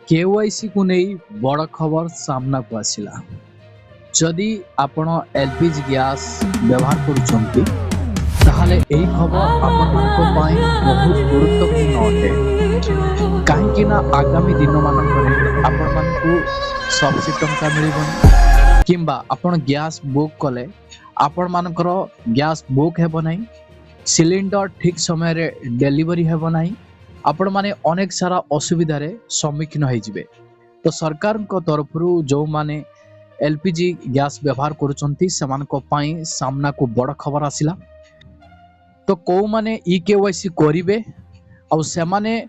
KYC को नहीं बड़ खबर सामना को आसिला। जदि आपण एलपीजी गैस व्यवहार करुछंती ताहले एही खबर आपण मानको पाई बहुत गुरुत्वपूर्ण अटे। काहेकि ना आगामी दिन मानकरे आपण मानको सब्सिडी टंका मिलिबनी किंबा आपण गैस बुक कले आपण मानकर गैस बुक हेबो नाही, सिलिंडर ठीक समय रे डिलीवरी हेबो नाही, आपण माने अनेक सारा असुविधा रे सम्मुखीन होई जिवे। तो सरकार को तरफ जो माने एलपीजी गैस व्यवहार करुछंती सेमानको पाई सामना को बड़ खबर आसिला। तो को माने ई केवाईसी करिवे आ सेमाने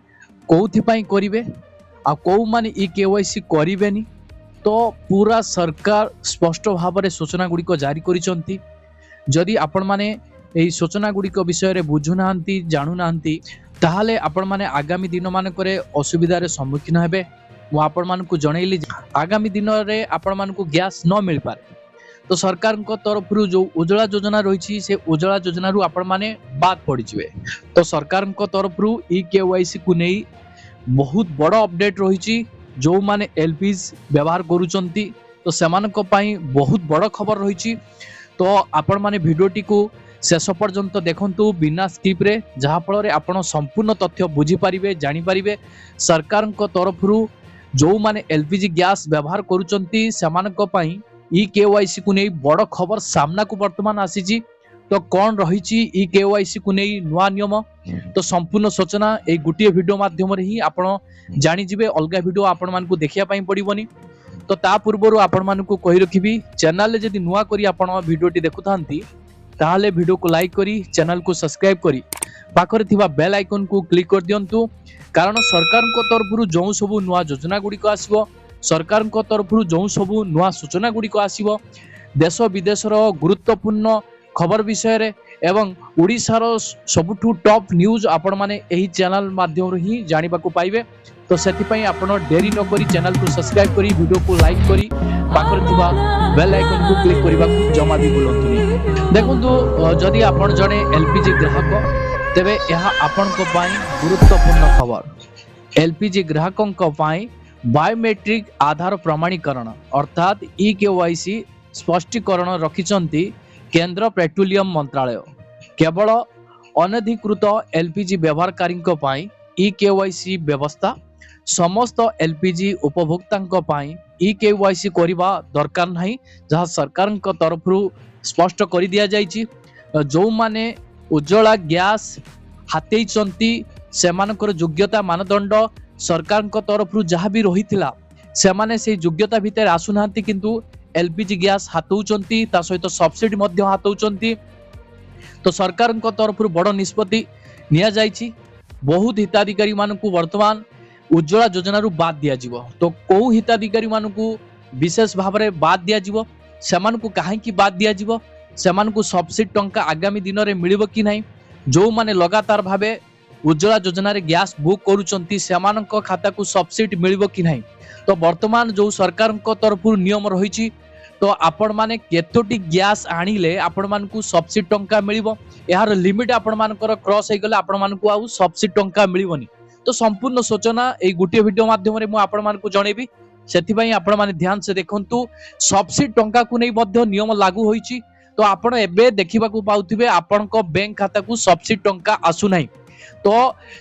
कोथि पाई करिवे आ को माने ई केवाईसी करिवेनी, तो पूरा सरकार स्पष्ट भाव में सूचना गुड़िक जारी करिसंती। जदि आपण माने एही सूचना गुड़िक विषय रे बुझु नाहंती जानु नाहंती ताहले आपण माने आगामी दिन मानकरे असुविधा रे सम्मुखीन हेबे। मु आपण मानकु जणैली आगामी दिन रे आपण मानकु गैस न मिल पारे तो सरकार को तरफ जो उज्ज्वला योजना रही से उज्ज्वला योजना रु आपण माने बाद पड़ जिवे। तो सरकार को तरफ ई केवाईसी को नहीं बहुत बड़ अपडेट रही जो माने एलपीजी व्यवहार करुचंती तो सेमानक पई बहुत बड़ खबर रही। तो आपण माने वीडियोटी को शेष पर्यंत देखंतु बिना स्किप रे, जहा फल रे आपण संपूर्ण तथ्य बुझी पारिबे जानि पारिबे सरकार को तरफ जो माने एलपीजी गैस व्यवहार करुचंती सेमानक पई ई केवाईसी को नहीं बड़ खबर सामना को वर्तमान आसीची। तो कौन रही ई केवाईसी को नहीं नुआ नियम तो संपूर्ण सूचना ए गुटिए वीडियो माध्यम रे ही आपण जानि जिवे। अलगा वीडियो आपण मानकु देखिया पई पड़िबोनी। तो ता पूर्वरु आपण मानकु कहि रखिबी चैनल रे जदि नुआ करी आपण वीडियोटी देखुथांती ताहले वीडियो को लाइक करी चैनल को सब्सक्राइब करी पाखरे थिबा बेल आइकन को क्लिक कर दियंतु, कारण सरकार को तरफ जो सब नुआ योजना गुड़िक आसीबो, सरकार को तरफ जो सब नुआ सूचना गुड़िक आसीबो, देश विदेशर गुरुत्वपूर्ण खबर विषय रे एवं ओडिशार सबुठु टॉप न्यूज आपण माने एही चैनल माध्यम रे ही जानिबा को पाइबे। तो सेति पई आपण देरी न करी चैनल को सब्सक्राइब करी वीडियो को लाइक करी पाखरे थिबा बेल आइकन को क्लिक करबा को जमा भी भूलंतुनी। देखंतु जदि आपण जने एलपीजी ग्राहक तेबे यह आपण को पाई गुरुत्वपूर्ण खबर। एलपीजी ग्राहकों को पाई बायोमेट्रिक आधार प्रमाणीकरण अर्थात ई केवाईसी स्पष्टीकरण रखिचंती केंद्र पेट्रोलियम मंत्रालय। केवल अनधिकृत एलपीजी व्यवहारकारी ई केवाईसी व्यवस्था समस्त एलपीजी उपभोक्ता ई केवाईसी करबा दरकार नहीं, जहाँ सरकार तरफ स्पष्ट कर दिया जाइछि। जो माने उज्ज्वला गैस हाथै चंती सेमानकर योग्यता मानदंड सरकार तरफ जहाँ भी रही से माने से योग्यता भितर आसुना, किंतु एलपीजी गैस हाथौचंती ता सहित सब्सिडी मध्य हाथौचंती। तो सरकार तरफ बड़ निष्पत्ति निया जाइछि। बहुत हिताधिकारी मानकु वर्तमान उज्ज्वला योजना रु बाद दिया जिवो। तो को हिताधिकारी मानकु विशेष भाव में बाद दिया जिवो, सेमानकु काहेकि बाद दिया जिवो, सेमानकु सब्सिडी टंका आगामी दिन रे मिलिबो कि नहीं, जो माने लगातार भावे उज्ज्वला योजना रे गैस बुक करूचंती सेमानक खाता को सब्सिडी मिलिबो कि नहीं। तो वर्तमान जो सरकार को तरफ नियम रही तो आपण माने केतोटी गैस आनिले आपण मानकु सब्सिडी टंका मिलिबो, यार लिमिट आपण मानकर क्रॉस हे गले आपण मानकु आउ सब्सिडी टंका मिलिबोनी। तो संपूर्ण सूचना ए गुटे वीडियो माध्यम रे मु आपण मानकु जणेबी, सेति पई आपण माने ध्यान से देखंतु सब्सिडी टंका को नै मध्य नियम लागू होईची। तो आपण एबे देखिबा को पाउथिबे आपण को बैंक खाता को सब्सिडी टंका आसु नाही। तो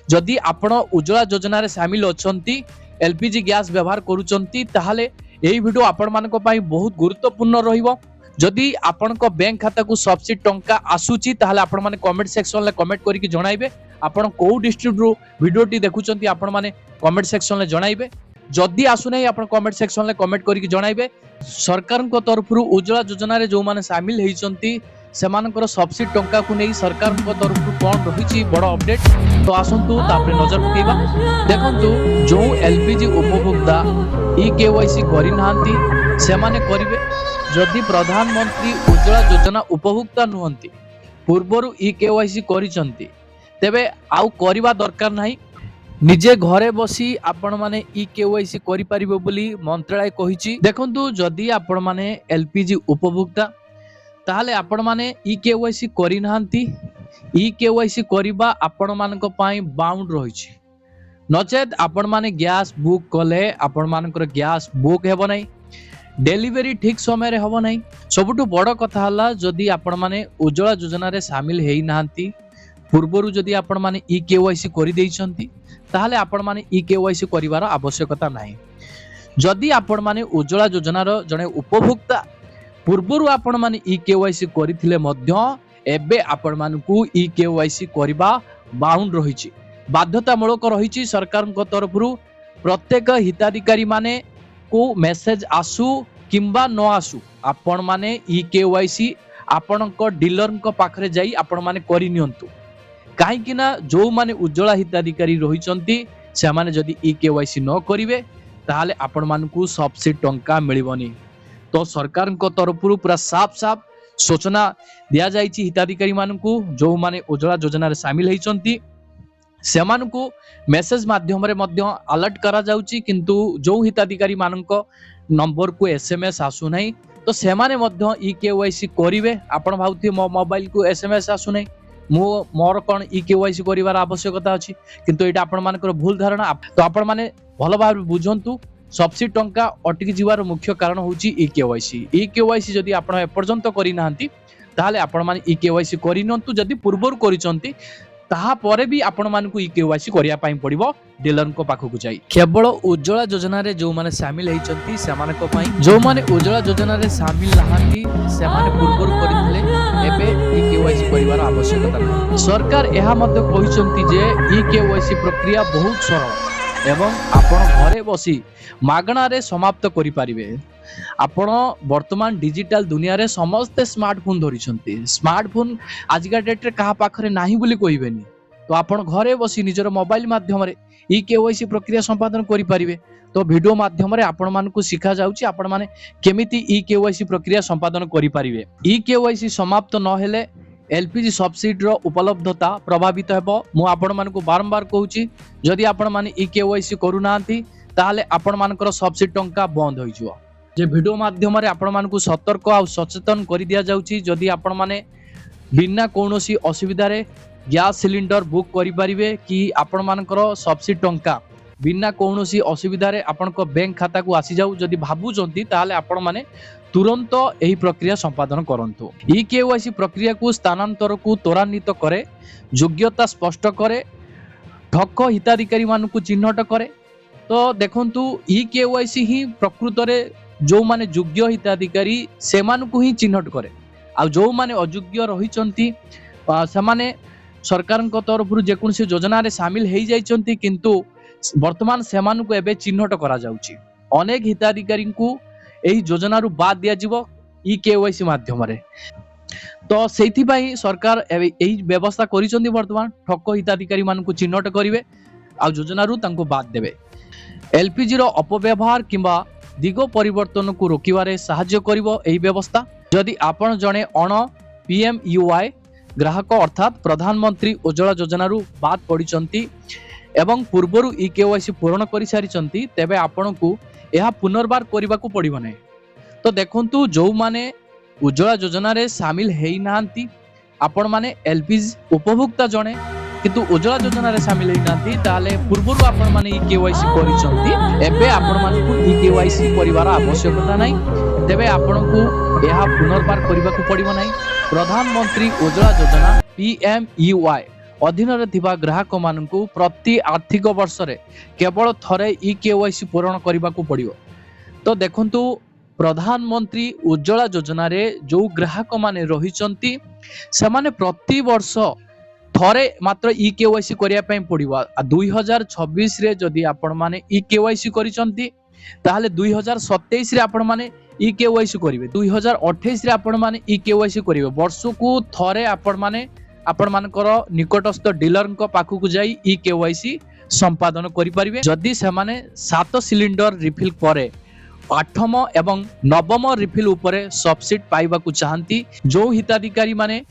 जदि आपण उज्ज्वला योजना रे शामिल अछंती एलपीजी गैस व्यवहार करूचंती ताहाले एही वीडियो आपण मानक पई बहुत गुरुत्वपूर्ण रहिबो। जदि आपण को बैंक खाता को सब्सिडी टंका आसुची ताहाले आपण माने कमेंट सेक्शन ले कमेंट करी कि जणाइबे आपण को डिस्ट्रिक्ट रो वीडियोटी देखुचंती आपण माने कमेंट सेक्शन ले जणाइबे। जदि आसु नै आपण कमेंट सेक्शन ले कमेंट करी कि जणाइबे। सरकार को तरफ उज्ज्वला योजना रे जो माने शामिल हेइचंती सेमानकर सब्सिडी टंका को नहीं सरकार को तरफ कौन रही बड़ अपडेट। तो आसंतु तापरे नजर पकेबा। देखंतु जो एलपीजी उपभोक्ता ई केवाईसी करि नाहंती सेमाने करिवे। जदि प्रधानमंत्री उज्ज्वला योजना उपभोक्ता नुहंती पूर्वरु ई केवाईसी करिसंती तेबे आउ करिबा दरकार नाही, निजे घरे बसी आपण माने ई केवाईसी करि परिबो बोली मंत्रालय कहिछि। देखंतु जदि आपण माने एलपीजी उपभोक्ता ताहले आपण माने ई केवाईसी करि नाहंती, ई केवाईसी करिबा आपण मानक पई बाउंड रहिछि। नचेत आपण माने गैस बुक कले आपण मानकर गैस बुक हेबो नै, डेलीवरी ठीक समय रे हबो नै। सबुठु बड़ कथा हला जदी आपण माने उज्ज्वला योजना रे शामिल हेई नाहंती, पूर्वरु जदी आपण माने ई केवाईसी करि देइछंती ताहाले आपण माने ई केवाईसी करिवार आवश्यकता नाही। जदी आपण माने उज्ज्वला योजनार जणे उपभोक्ता पूर्वरु आपण माने ई केवाईसी करिथिले मध्य एबे आपण मानकु ई केवाईसी करिबा बाउंड रहिछि, बाध्यतामूलक रहिछि सरकारक तरफरु। प्रत्येक हिताधिकारी माने को मेसेज आसु किंबा न आसु आपण माने ई केवाईसी आपणक डीलरक पाखरे जाई आपण माने करि नियंतु। काहे कि ना जो माने उज्ज्वला हिताधिकारी रहिचंती से माने जदी ई केवाईसी न करिवे ताहाले आपण मानकु सब्सिडी टंका मिलिबनी। तो सरकार तरफरु पूरा साफ साफ सूचना दिया जाइछि हिताधिकारी मानकु जो माने उज्ज्वला योजना रे शामिल हेइचंती सेमानकु मेसेज माध्यम रे मध्य अलर्ट करा जाउछि, किंतु जो हिताधिकारी मानक नंबर को एसएमएस आसु नै तो सेमाने मध्य ई केवाईसी करिवे। आपण भाउथि मो मोबाइल को एसएमएस आसु नै, मोर कोन ई केवाईसी करिवार आवश्यकता अछि, किंतु एटा आपण मानकर भूल धारणा। तो आपण माने भलो भाबे बुझंतु सब्सिडी टंका अटकी जीवार मुख्य कारण होची ई केवाईसी। ई केवाईसी जदी आपण एपर्यंत करि नाहंती ताहाले आपण माने ई केवाईसी करि नंतु। जदी पूर्वरु करिसंती ताहा परे भी आपण मानकु ई केवाईसी करिया पई पड़िबो डीलर को पाखकु जाई। केवल उज्ज्वला योजना रे जो माने शामिल हेइचंती सेमानक पई, जो माने उज्ज्वला योजना रे शामिल नाहंती सेमाने पूर्वरु करिथिले एबे ई केवाईसी करिवार आवश्यकता नाही। सरकार एहा मध्ये कहिसंती जे ई केवाईसी प्रक्रिया बहुत सरल एवं आपण घरे बसी मागणा रे समाप्त करि पारिबे। आपण वर्तमान डिजिटल दुनिया रे समस्त स्मार्टफोन धरिछंती। स्मार्टफोन आजिका डेट रे कहा पाखरे नाही बोली कहिबेनी, तो आपण घरे बसी निजर मोबाइल माध्यम रे ई केवाईसी प्रक्रिया संपादन करि पारिबे। तो वीडियो माध्यम रे आपण मानकु सिखा जाउची आपण माने केमिति ई केवाईसी प्रक्रिया संपादन करि पारिबे। ई केवाईसी समाप्त न हेले एलपीजी सब्सिडी रो उपलब्धता प्रभावित हेबो। मु आपण मानकु बारंबार कहूची जदि आपण माने ई केवाईसी करू नांती ताहाले आपण मानकर सब्सिडी टंका बंद होई जिवो। जे वीडियो माध्यम रे आपण मानकु सतर्क आ सचेतन करि दिया जाउची जदि आपण माने बिना कोनोसी असुविधा रे गैस सिलिंडर बुक करि परिबे कि आपण मानकर सब्सिडी टंका बिना कोनोसी असुविधा रे आपनको बैंक खाता को आसी जाउ। जदि भाबुचंती ताहाले आपण माने तुरंत एही प्रक्रिया संपादन करंतु। ई केवाईसी प्रक्रिया को स्थानांतर को त्वरान्वित करे, योग्यता स्पष्ट करे, ठक हिताधिकारी मानकु चिन्हट करे। तो देखंतु ई केवाईसी ही प्रकृत रे जो माने योग्य हिताधिकारी से मानकु ही चिन्हट करे, आ जो माने अयोग्य रहिचंती से माने सरकार को तरफ जे कोनसी योजना रे शामिल हेई जाइचंती, किंतु वर्तमान से मानकु एबे चिन्हट करा जाउची। अनेक हिताधिकारी को एही योजना रु बाद दिया जिवो ई केवाईसी माध्यम रे। तो सेथि पई सरकार एही व्यवस्था करिसंती वर्तमान ठक हिताधिकारी मानकु चिन्हट करिवे आ योजना रु तांको बाद देबे। एलपीजी रो अपव्यवहार किंबा दिगो परिवर्तन को रोकिबारे सहाय्य करिवो एही व्यवस्था। जदि आपण जणे अण पीएमयूआई ग्राहक अर्थात प्रधानमंत्री उज्ज्वला योजना रु बाद पडिचंती एवं पूर्वरु ई केवाईसी पूर्ण करि सारिचंती तेबे आपणकु एहा पुनर्बार करिबाकू पड़िबो नै। तो देखंतु जो माने उज्ज्वला योजना रे शामिल हेई नांती आपण माने एलपीजी उपभोक्ता जणे किंतु उज्ज्वला योजना रे शामिल हेई नांती ताले पूर्वरु आपण माने ई केवाईसी करिसंती एबे आपण मानकु ई केवाईसी करिवार आवश्यकता नै। तेबे आपणकु एहा पुनर्बार करिबाकू पड़िबो नै। प्रधानमंत्री उज्ज्वला योजना पीएमयूआई अधीन रे थिबा ग्राहक मानकु प्रति आर्थिक वर्ष रे केवल थरे ई केवाईसी पूर्ण करिबाकू पड़िबो। तो देखंतु प्रधानमंत्री उज्ज्वला योजना रे जो ग्राहक माने रहिचंती से माने प्रति वर्ष थरे मात्र ई केवाईसी करिया पई पड़िबो। 2026 रे जदी आपण माने ई केवाईसी करिचंती ताहाले 2027 रे आपण माने ई केवाईसी करिवे, 2028 रे आपण माने ई केवाईसी करिवे। वर्षकू थरे आपण माने आपण मानकर निकटस्थ डीलर को पाखकु जाई ई केवाईसी संपादन करि परिवे। जदि से माने 7 सिलिंडर रिफिल करे 8म एवं 9म रिफिल उपरे सब्सिडी पाइबा को चाहंती जो हिताधिकारी माने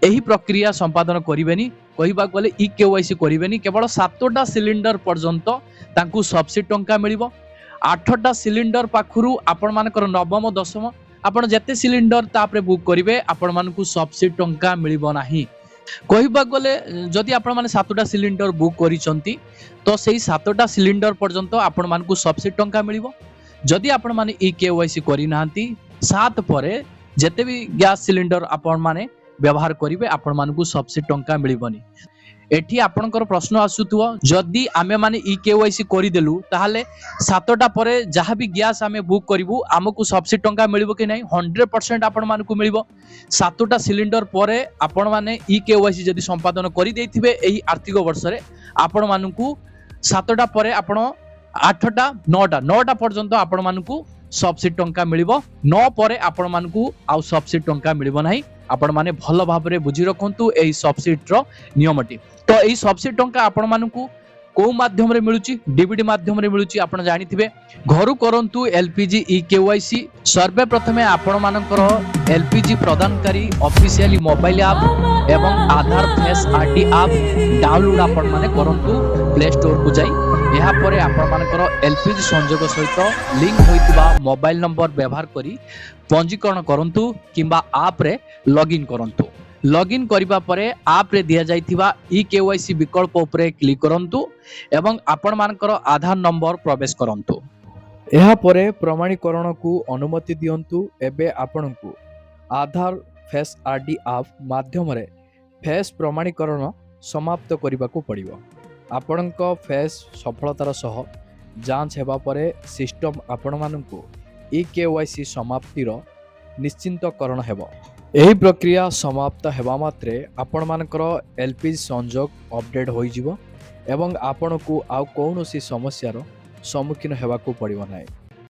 एही प्रक्रिया संपादन करिवेनी, कहिबा गले ई केवाईसी करिवेनी, केवल 7टा सिलिंडर पर्यंत तांकू सब्सिडी टंका मिलिबो। 8टा सिलिंडर पाखुरु आपण मानकर 9म 10म आपण जते सिलिंडर तापरे बुक करिवे आपण मानकू सब्सिडी टंका मिलिबो नाही। କହିବାକୁ ଗଲେ ଯଦି ଆପଣ ମାନେ 7ଟା ସିଲିଣ୍ଡର ବୁକ୍ କରିଛନ୍ତି ତ ସେଇ 7ଟା ସିଲିଣ୍ଡର ପର୍ଯ୍ୟନ୍ତ ଆପଣ ମାନଙ୍କୁ ସବସିଡି ଟଙ୍କା ମିଳିବ। ଯଦି ଆପଣ ମାନେ ଇ କେୱାଇସି କରିନାହାନ୍ତି 7 ପରେ ଯେତେ ବି ଗ୍ୟାସ୍ ସିଲିଣ୍ଡର ଆପଣ ମାନେ ବ୍ୟବହାର କରିବେ ଆପଣ ମାନଙ୍କୁ ସବସିଡି ଟଙ୍କା ମିଳିବନି। ଏଠି ଆପଣଙ୍କର ପ୍ରଶ୍ନ ଆସୁଥିବ ଯଦି ଆମେ ମାନେ ଇ କେୱାଇସି କରିଦେଲୁ ତାହେଲେ 7ଟା ପରେ ଯାହା ବି ଗ୍ୟାସ୍ ଆମେ ବୁକ୍ କରିବୁ ଆମକୁ ସବସିଡି ଟଙ୍କା ମିଳିବ କି ନାହିଁ? 100% ଆପଣ ମାନଙ୍କୁ ମିଳିବ। 7ଟା ସିଲିଣ୍ଡର ପରେ ଆପଣ ମାନେ ଇ କେୱାଇସି ଯଦି ସମ୍ପାଦନ କରିଦେଇଥିବେ ଏହି ଆର୍ଥିକ ବର୍ଷରେ ଆପଣ ମାନଙ୍କୁ 7ଟା ପରେ ଆପଣ 8ଟା 9ଟା ପର୍ଯ୍ୟନ୍ତ ଆପଣ ମାନଙ୍କୁ ସବସିଡି ଟଙ୍କା ମିଳିବ। 9 ପରେ ଆପଣ ମାନଙ୍କୁ ଆଉ ସବସିଡି ଟଙ୍କା ମିଳିବ ନାହିଁ। ଆପଣ ମାନେ ଭଲ ଭାବରେ ବୁଝି ରଖନ୍ତୁ ଏହି ସବସିଡିର ନିୟମଟି। ତ ଏହି ସବସିଡି ଟଙ୍କା ଆପଣ ମାନଙ୍କୁ କୋଉ ମାଧ୍ୟମରେ ମିଳୁଛି? ଡିବିଟି ମାଧ୍ୟମରେ ମିଳୁଛି। ଆପଣ ଜାଣିଥିବେ ଘରୁ କରନ୍ତୁ ଏଲପିଜି ଇ କେୱାଇସି। ସର୍ବେ ପ୍ରଥମେ ଆପଣ ମାନଙ୍କର ଏଲପିଜି ପ୍ରଦାନକାରୀ ଅଫିସିଆଲି ମୋବାଇଲ ଆପ୍ ଏବଂ ଆଧାର ଫେସ୍ ଆରଡି ଆପ୍ ଡାଉନଲୋଡ ଆପଣ ମାନେ କରନ୍ତୁ ପ୍ଲେ ଷ୍ଟୋର କୁ ଯାଇ। ଏହା ପରେ ଆପଣ ମାନଙ୍କର ଏଲପିଜି ସଂଯୋଗ ସହିତ ଲିଙ୍କ ହୋଇଥିବା ମୋବାଇଲ ନମ୍ବର ବ୍ୟବହାର କରି ପଞ୍ଜୀକରଣ କରନ୍ତୁ କିମ୍ବା ଆପ୍ ରେ ଲଗ୍ଇନ୍ କରନ୍ତୁ। ଲଗ୍ଇନ୍ କରିବା ପରେ ଆପ୍ ରେ ଦିଆଯାଇଥିବା ଇ କେୱାଇସି ବିକଳ୍ପ ଉପରେ କ୍ଲିକ୍ କରନ୍ତୁ ଏବଂ ଆପଣ ମାନଙ୍କର ଆଧାର ନମ୍ବର ପ୍ରବେଶ କରନ୍ତୁ। ଏହା ପରେ ପ୍ରମାଣୀକରଣକୁ ଅନୁମତି ଦିଅନ୍ତୁ। ଏବେ ଆପଣଙ୍କୁ ଆଧାର ଫେସ୍ ଆରଡି ଆପ୍ ମାଧ୍ୟମରେ ଫେସ୍ ପ୍ରମାଣୀକରଣ ସମାପ୍ତ କରିବାକୁ ପଡ଼ିବ। ଆପଣଙ୍କ ଫେସ୍ ସଫଳତାର ସହ ଯାଞ୍ଚ ହେବା ପରେ ସିଷ୍ଟମ ଆପଣମାନଙ୍କୁ ଇ କେୱାଇସି ସମାପ୍ତିର ନିଶ୍ଚିନ୍ତକରଣ ହେବ। ଏହି ପ୍ରକ୍ରିୟା ସମାପ୍ତ ହେବା ମାତ୍ରେ ଆପଣମାନଙ୍କର ଏଲପିଜି ସଂଯୋଗ ଅପଡେଟ୍ ହୋଇଯିବ ଏବଂ ଆପଣଙ୍କୁ ଆଉ କୌଣସି ସମସ୍ୟାର ସମ୍ମୁଖୀନ ହେବାକୁ ପଡ଼ିବ ନାହିଁ।